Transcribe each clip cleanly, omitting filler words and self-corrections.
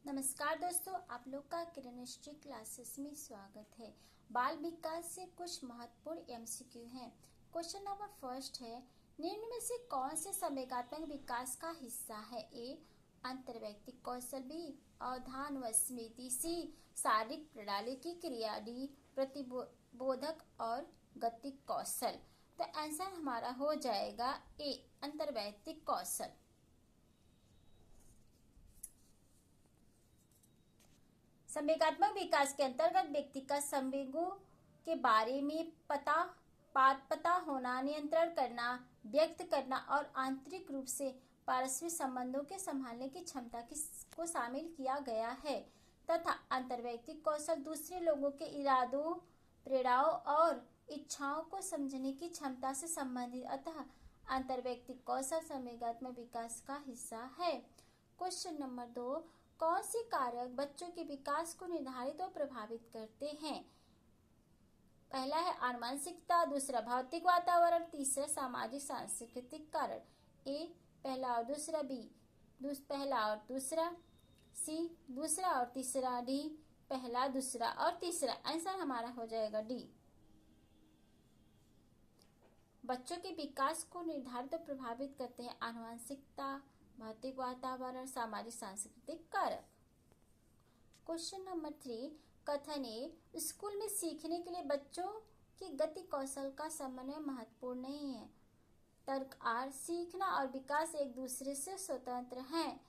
नमस्कार दोस्तों, आप लोग का केमिस्ट्री क्लासेस में स्वागत है। बाल विकास से कुछ महत्वपूर्ण एमसीक्यू हैं। क्वेश्चन नंबर फर्स्ट है, निम्न में से कौन से संवेगात्मक विकास का हिस्सा है? ए अंतर्वैयक्तिक कौशल, बी अवधान व स्मृति, सी शारीरिक प्रणाली की क्रिया, डी प्रतिबोधक और गतिक कौशल। तो आंसर हमारा हो जाएगा ए अंतर्वैयक्तिक कौशल। संवेगात्मक विकास के अंतर्गत व्यक्ति का संवेगों के बारे में पता होना, नियंत्रण करना, व्यक्त करना और आंतरिक रूप से पारस्परिक संबंधों के संभालने की क्षमता को शामिल किया गया है तथा अंतर्वैयक्तिक कौशल दूसरे लोगों के इरादों, प्रेरणाओं और इच्छाओं को समझने की क्षमता से संबंधित। अतः अंतर्वैयक्तिक कौशल संवेगात्मक विकास का हिस्सा है। क्वेश्चन नंबर 2, कौन से कारक बच्चों के विकास को निर्धारित और प्रभावित करते हैं? पहला है आनुवंशिकता, दूसरा भौतिक वातावरण, तीसरा सामाजिक सांस्कृतिक कारण। ए पहला और दूसरा, बी पहला और दूसरा, सी दूसरा और तीसरा, डी पहला, दूसरा और तीसरा। आंसर हमारा हो जाएगा डी। बच्चों के विकास को निर्धारित और प्रभावित करते हैं आनुवंशिकता, भौतिक वातावरण, सामाजिक सांस्कृतिक कारक। क्वेश्चन नंबर 3, कथन ए स्कूल में सीखने के लिए बच्चों की गति कौशल का समन्वय महत्वपूर्ण नहीं है। तर्क आर, सीखना और विकास एक दूसरे से स्वतंत्र हैं।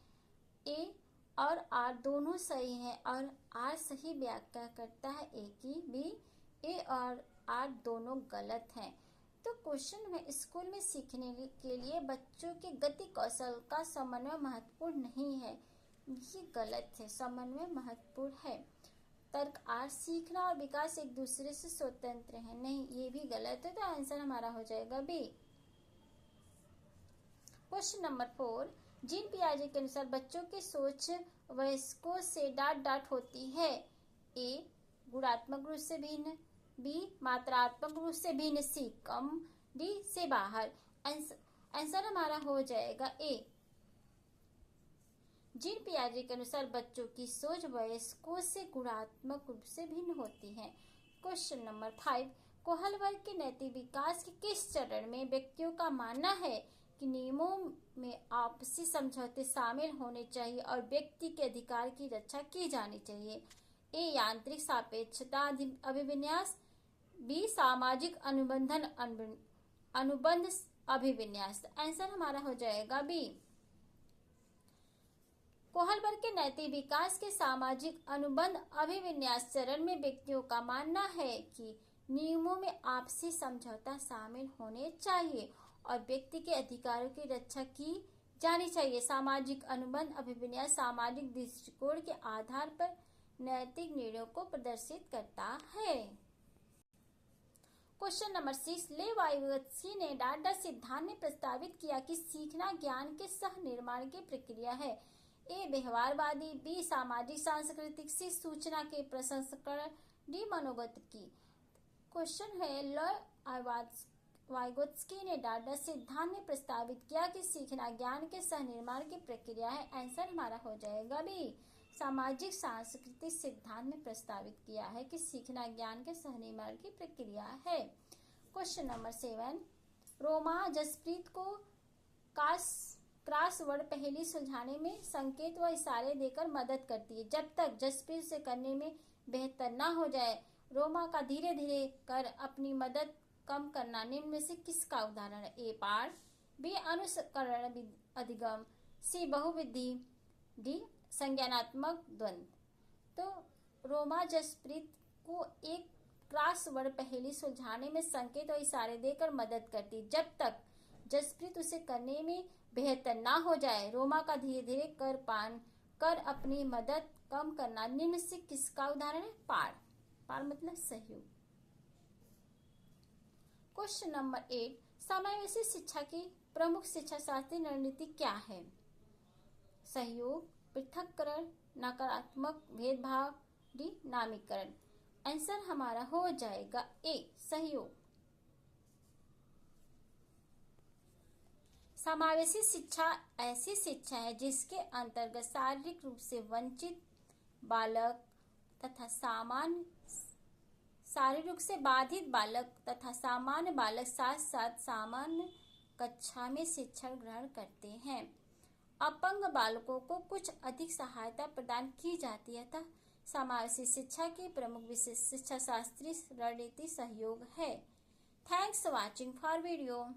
ए और आर दोनों सही हैं और आर सही व्याख्या करता है ए की। बी ए और आर दोनों गलत हैं। तो क्वेश्चन में स्कूल में सीखने के लिए बच्चों के गति कौशल का समन्वय महत्वपूर्ण नहीं है, ये गलत है। समन्वय महत्वपूर्ण है। तर्क आर, सीखना और विकास एक दूसरे से स्वतंत्र है, नहीं, ये भी गलत है। तो आंसर हमारा हो जाएगा बी। क्वेश्चन नंबर 4, जीन पियाजे के अनुसार बच्चों की सोच वयस्कों से डांट होती है। ए गुणात्मक रूप से भिन्न, बी मात्रात्मक रूप से भिन्न, सी कम, डी से बाहर। आंसर हमारा हो जाएगा ए। जीन पियाजे के अनुसार बच्चों की सोच वयस्कों से गुणात्मक रूप से भिन्न होती है। क्वेश्चन नंबर 5, कोहल वर्ग के नैतिक विकास के किस चरण में व्यक्तियों का मानना है कि नियमों में आपसी समझौते शामिल होने चाहिए और व्यक्ति के अधिकार की रक्षा की जानी चाहिए? ए यांत्रिक सापेक्षता अभिविन्यास, बी सामाजिक अनुबंध अभिविन्यास। आंसर हमारा हो जाएगा बी। कोहल वर्ग के नैतिक विकास के सामाजिक अनुबंध अभिविन्यास चरण में व्यक्तियों का मानना है कि नियमों में आपसी समझौता शामिल होने चाहिए और व्यक्ति के अधिकारों की रक्षा की जानी चाहिए। सामाजिक अनुबंध अभिविन्यास सामाजिक दृष्टिकोण के आधार पर नैतिक निर्णयों को प्रदर्शित करता है। क्वेश्चन नंबर 6, ले वाइगोत्स्की ने डाटा सिद्धांत में प्रस्तावित किया कि सीखना ज्ञान के सह निर्माण की प्रक्रिया है। ए व्यवहारवादी, बी सामाजिक सांस्कृतिक, सी सूचना के प्रसंस्करण, डी मनोगतिकी। क्वेश्चन है, ले वाइगोत्स्की ने डाटा सिद्धांत में प्रस्तावित किया कि सीखना ज्ञान के सह निर्माण की प्रक्रिया है। आंसर हमारा हो जाएगा बी। सामाजिक सांस्कृतिक सिद्धांत में प्रस्तावित किया है कि सीखना ज्ञान के सहनिर्माण की प्रक्रिया है। क्वेश्चन नंबर 7, रोमा जसप्रीत को क्रॉसवर्ड पहेली सुलझाने में संकेत व इशारे देकर मदद करती है। जब तक जसप्रीत से करने में बेहतर न हो जाए, रोमा का धीरे धीरे कर अपनी मदद कम करना निम्न में से किसका उदाहरण है? ए पाठ, बी अनुकरण अधिगम, सी बहुविधि, डी संज्ञानात्मक द्वंद्व। तो रोमा जसप्रीत को एक क्रॉसवर्ड पहेली सुलझाने में संकेत और इशारे देकर मदद करती। जब तक जसप्रीत उसे करने में बेहतर ना हो जाए, रोमा का धीरे धीरे कर अपनी मदद कम करना निम्न से किसका उदाहरण है? पार मतलब सहयोग। क्वेश्चन नंबर 8, समावेशी शिक्षा की प्रमुख शिक्षा शास्त्रीय रणनीति क्या है? सहयोग, पृथक्करण, नकारात्मक भेदभाव, डी नामीकरण। आंसर हमारा हो जाएगा ए सहयोग। समावेशी शिक्षा ऐसी शिक्षा है जिसके अंतर्गत शारीरिक रूप से वंचित बालक तथा शारीरिक रूप से बाधित बालक तथा सामान्य बालक साथ साथ सामान्य कक्षा में शिक्षा ग्रहण करते हैं। अपंग बालकों को कुछ अधिक सहायता प्रदान की जाती है। अतः समावेशी शिक्षा की प्रमुख विशेष शिक्षा शास्त्रीय रणनीति सहयोग है। Thanks watching for video.